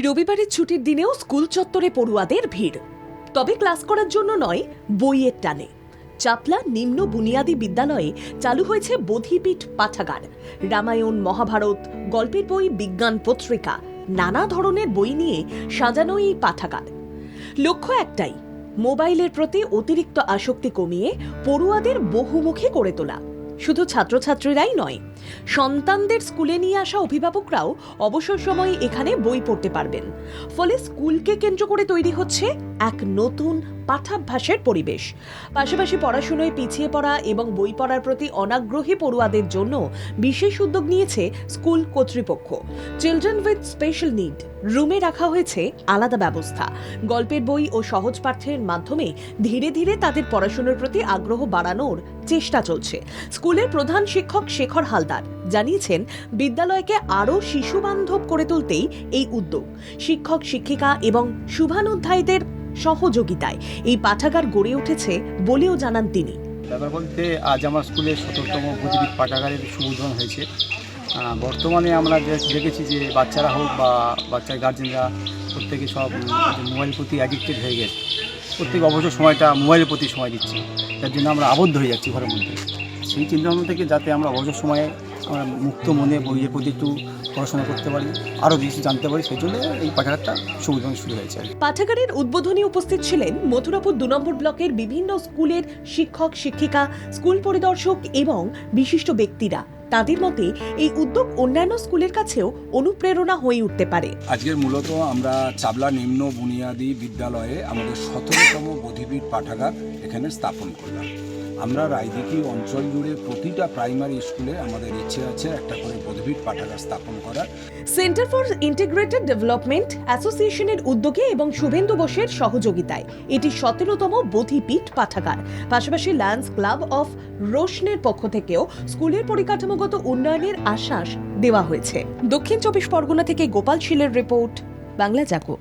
রবিবারের ছুটির দিনেও স্কুল চত্বরে পড়ুয়াদের ভিড়, তবে ক্লাস করার জন্য নয়, বইয়ের টানে। চাপলা নিম্ন বুনিয়াদী বিদ্যালয়ে চালু হয়েছে বোধিপীঠ পাঠাগার। রামায়ণ, মহাভারত, গল্পের বই, বিজ্ঞান পত্রিকা, নানা ধরনের বই নিয়ে সাজানো এই পাঠাগার। লক্ষ্য একটাই, মোবাইলের প্রতি অতিরিক্ত আসক্তি কমিয়ে পড়ুয়াদের বহুমুখী করে তোলা। শুধু ছাত্রছাত্রীরাই নয়, সন্তানদের স্কুলে নিয়ে আসা অভিভাবকরাও অবসর সময়ে এখানে বই পড়তে পারবেন। ফলে স্কুলকে কেন্দ্র করে তৈরি হচ্ছে এক নতুন পাঠাভ্যাসের পরিবেশ। পাশাপাশি পড়াশোনায় পিছিয়ে পড়া এবং বই পড়ার প্রতি অনাগ্রহী পড়ুয়াদের জন্য বিশেষ উদ্যোগ নিয়েছে স্কুল কর্তৃপক্ষ। চিলড্রেন উইথ স্পেশাল নিড রুমে রাখা হয়েছে আলাদা ব্যবস্থা। গল্পের বই ও সহজ পাঠ্যের মাধ্যমে ধীরে ধীরে তাদের পড়াশোনার প্রতি আগ্রহ বাড়ানোর চেষ্টা চলছে। স্কুলের প্রধান শিক্ষক শেখর হালদার জানিয়েছেন, বিদ্যালয়কে আরও শিশু বান্ধব করে তুলতেই এই উদ্যোগ। শিক্ষক, শিক্ষিকা এবং শুভানুধ্যায়ীদের সহযোগিতায় এই পাঠাগার গড়ে উঠেছে বলেও জানান তিনি। ব্যাপার বলতে আজ আমার স্কুলে 17তম বোধিপীঠ পাঠাগারের শুভ উদ্বোধন হয়েছে। বর্তমানে আমরা দেখেছি যে বাচ্চারা হোক বা বাচ্চার গার্জেনরা প্রত্যেকে সব মোবাইল প্রতি অ্যাডিক্টেড হয়ে গেছে। প্রত্যেক অবসর সময়টা মোবাইলের প্রতি সময় দিচ্ছে, যার জন্য আমরা আবদ্ধ হয়ে যাচ্ছি ঘরের মধ্যে। সেই চিন্তাভাবনা থেকে যাতে আমরা অবসর সময়ে আমরা মুক্ত মনে বইয়ের প্রতি একটু পড়াশোনা করতে পারি, আরও বেশি জানতে পারি, সেই জন্য এই পাঠাগারটা শুভ উদ্বোধন শুরু হয়েছে। পাঠাগারের উদ্বোধনী উপস্থিত ছিলেন মথুরাপুর 2 নম্বর ব্লকের বিভিন্ন স্কুলের শিক্ষক, শিক্ষিকা, স্কুল পরিদর্শক এবং বিশিষ্ট ব্যক্তিরা। তাদের মতে এই উদ্যোগ অন্যান্য স্কুলের কাছেও অনুপ্রেরণা হয়ে উঠতে পারে। আজকের মূলত আমরা চাবলা নিম্ন বুনিয়াদী বিদ্যালয়ে আমাদের 17তম বোধিপীঠ পাঠাগার এখানে স্থাপন করলাম। আমরা রায়দিঘি অঞ্চল জুড়ে প্রতিটা প্রাইমারি স্কুলে আমাদের ইচ্ছে আছে একটা করে বোধিপীঠ পাঠাগার স্থাপন করার। সেন্টার ফর ইন্টিগ্রেটেড ডেভেলপমেন্ট অ্যাসোসিয়েশনের উদ্যোগে এবং শুভেন্দু বোসের সহযোগিতায় এটি 17তম বোধিপীঠ পাঠাগার। পাশাপাশি লায়ন্স ক্লাব অফ রোশনের পক্ষ থেকেও স্কুলের পরিকাঠামোগত উন্নয়নের আশ্বাস দেওয়া হয়েছে। দক্ষিণ 24 পরগনা থেকে গোপাল শীলের রিপোর্ট, বাংলা জাগো।